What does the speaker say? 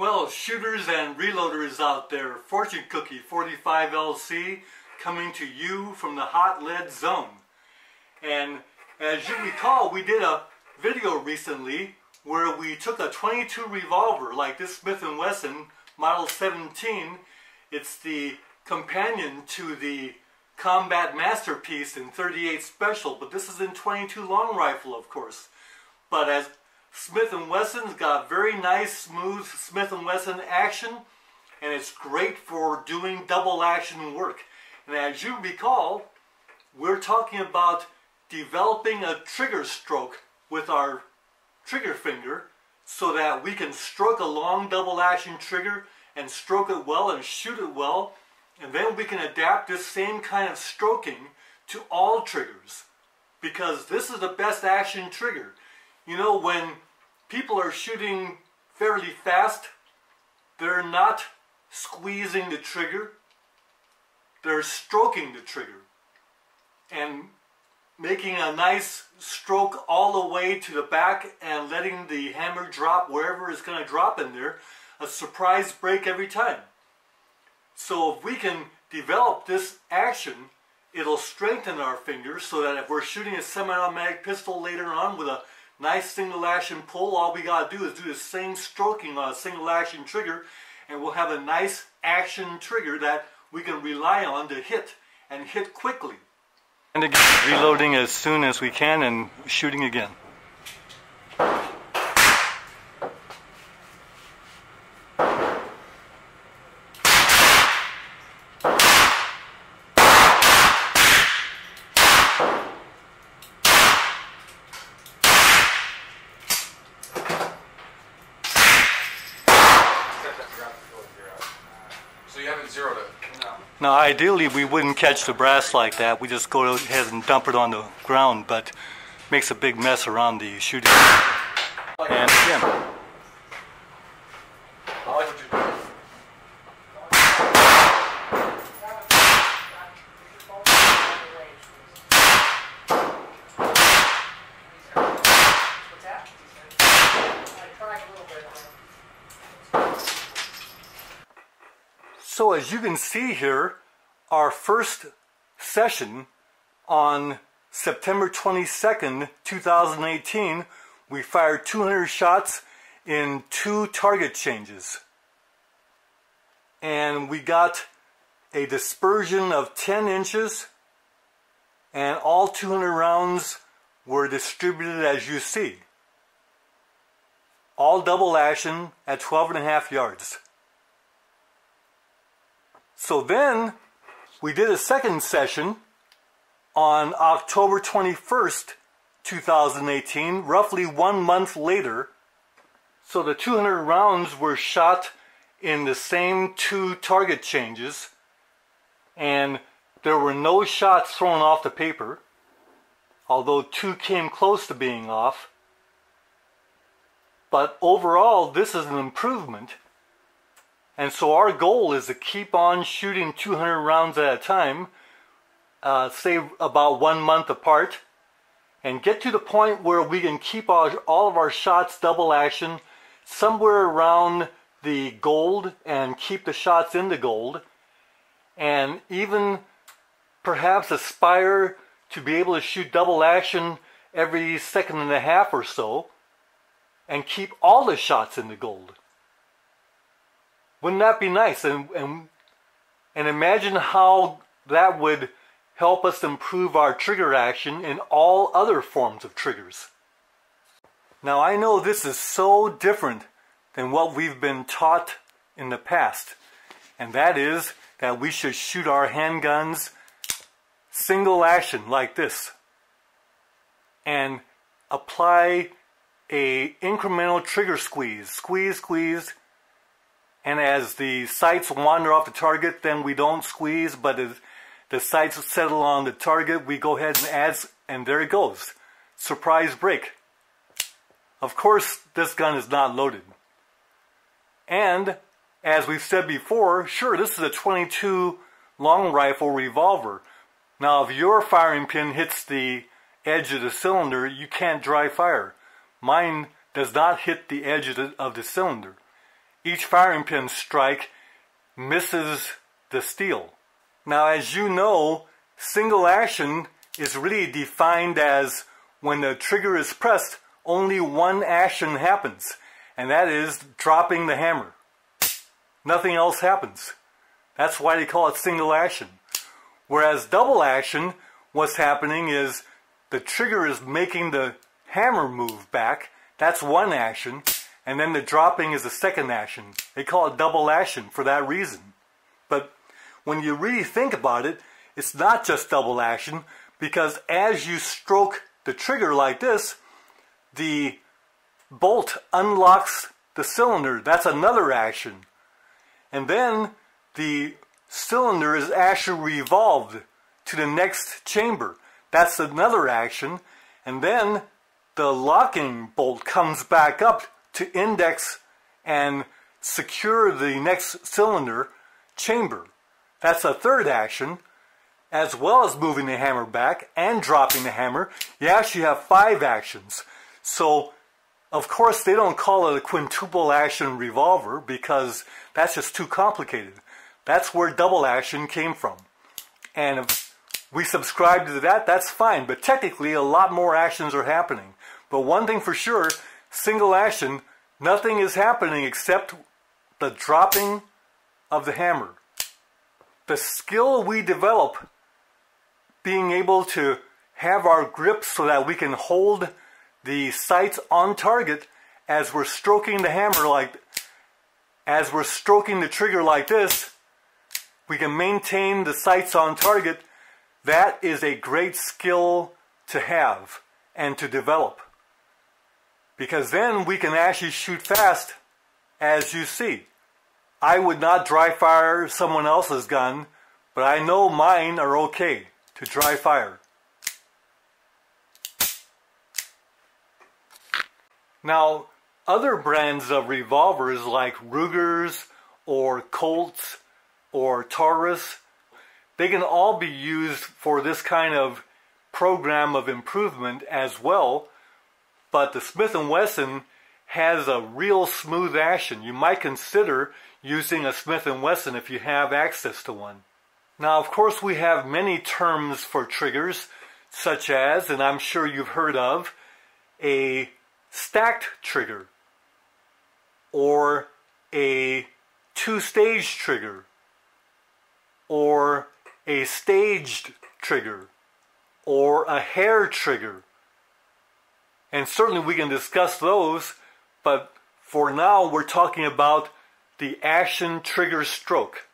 Well, shooters and reloaders out there, Fortune Cookie 45 LC coming to you from the hot lead zone. And as you recall, we did a video recently where we took a .22 revolver like this Smith & Wesson Model 17. It's the companion to the Combat Masterpiece in .38 Special, but this is in .22 long rifle, of course. But as Smith & Wesson's got very nice, smooth Smith & Wesson action, and it's great for doing double action work. And as you recall, we're talking about developing a trigger stroke with our trigger finger so that we can stroke a long double action trigger and stroke it well and shoot it well, and then we can adapt this same kind of stroking to all triggers, because this is the best action trigger. You know, when people are shooting fairly fast, they're not squeezing the trigger, they're stroking the trigger and making a nice stroke all the way to the back and letting the hammer drop wherever it's going to drop in there. A surprise break every time. So if we can develop this action, it'll strengthen our fingers so that if we're shooting a semi-automatic pistol later on with a nice single action pull, all we got to do is do the same stroking on a single action trigger, and we'll have a nice action trigger that we can rely on to hit, and hit quickly. And again, reloading as soon as we can and shooting again. So you haven't zeroed it? No. Now ideally we wouldn't catch the brass like that. We just go ahead and dump it on the ground, but makes a big mess around the shooting. And again. I like what you're doing. So as you can see here, our first session on September 22nd, 2018, we fired 200 shots in 2 target changes. And we got a dispersion of 10 inches, and all 200 rounds were distributed as you see. All double action at 12.5 yards. So then we did a second session on October 21st, 2018, roughly 1 month later. So the 200 rounds were shot in the same 2 target changes, and there were no shots thrown off the paper, although 2 came close to being off. But overall, this is an improvement. And so our goal is to keep on shooting 200 rounds at a time, say about 1 month apart, and get to the point where we can keep all of our shots double action somewhere around the gold and keep the shots in the gold, and even perhaps aspire to be able to shoot double action every 1.5 seconds or so and keep all the shots in the gold. Wouldn't that be nice? And imagine how that would help us improve our trigger action in all other forms of triggers. Now I know this is so different than what we've been taught in the past, and that is that we should shoot our handguns single action like this and apply a incremental trigger squeeze, squeeze, and as the sights wander off the target, then we don't squeeze, but as the sights settle on the target, we go ahead and add, and there it goes. Surprise break. Of course, this gun is not loaded. And, as we've said before, sure, this is a .22 long rifle revolver. Now, if your firing pin hits the edge of the cylinder, you can't dry fire. Mine does not hit the edge of the cylinder. each firing pin strike misses the steel. Now, as you know, single action is really defined as when the trigger is pressed, only one action happens, and that is dropping the hammer. Nothing else happens. That's why they call it single action. Whereas double action, what's happening is the trigger is making the hammer move back. That's one action. And then the dropping is the second action. They call it double action for that reason. But when you really think about it, it's not just double action, because as you stroke the trigger like this, the bolt unlocks the cylinder. That's another action. And then the cylinder is actually revolved to the next chamber. That's another action. And then the locking bolt comes back up to index and secure the next cylinder chamber. That's a third action. As well as moving the hammer back and dropping the hammer, you actually have 5 actions. So, of course, they don't call it a quintuple action revolver because that's just too complicated. That's where double action came from. And if we subscribe to that, that's fine. But technically, a lot more actions are happening. But one thing for sure, single action, nothing is happening except the dropping of the hammer. The skill we develop, being able to have our grip so that we can hold the sights on target as we're stroking the hammer as we're stroking the trigger like this, we can maintain the sights on target. That is a great skill to have and to develop. Because then we can actually shoot fast, as you see. I would not dry fire someone else's gun, but I know mine are okay to dry fire. Now, other brands of revolvers like Ruger's or Colt's or Taurus, they can all be used for this kind of program of improvement as well, but the Smith & Wesson has a real smooth action. You might consider using a Smith & Wesson if you have access to one. Now, of course, we have many terms for triggers, such as, and I'm sure you've heard of, a stacked trigger, or a two-stage trigger, or a staged trigger, or a hair trigger. And certainly we can discuss those, but for now we're talking about the action trigger stroke.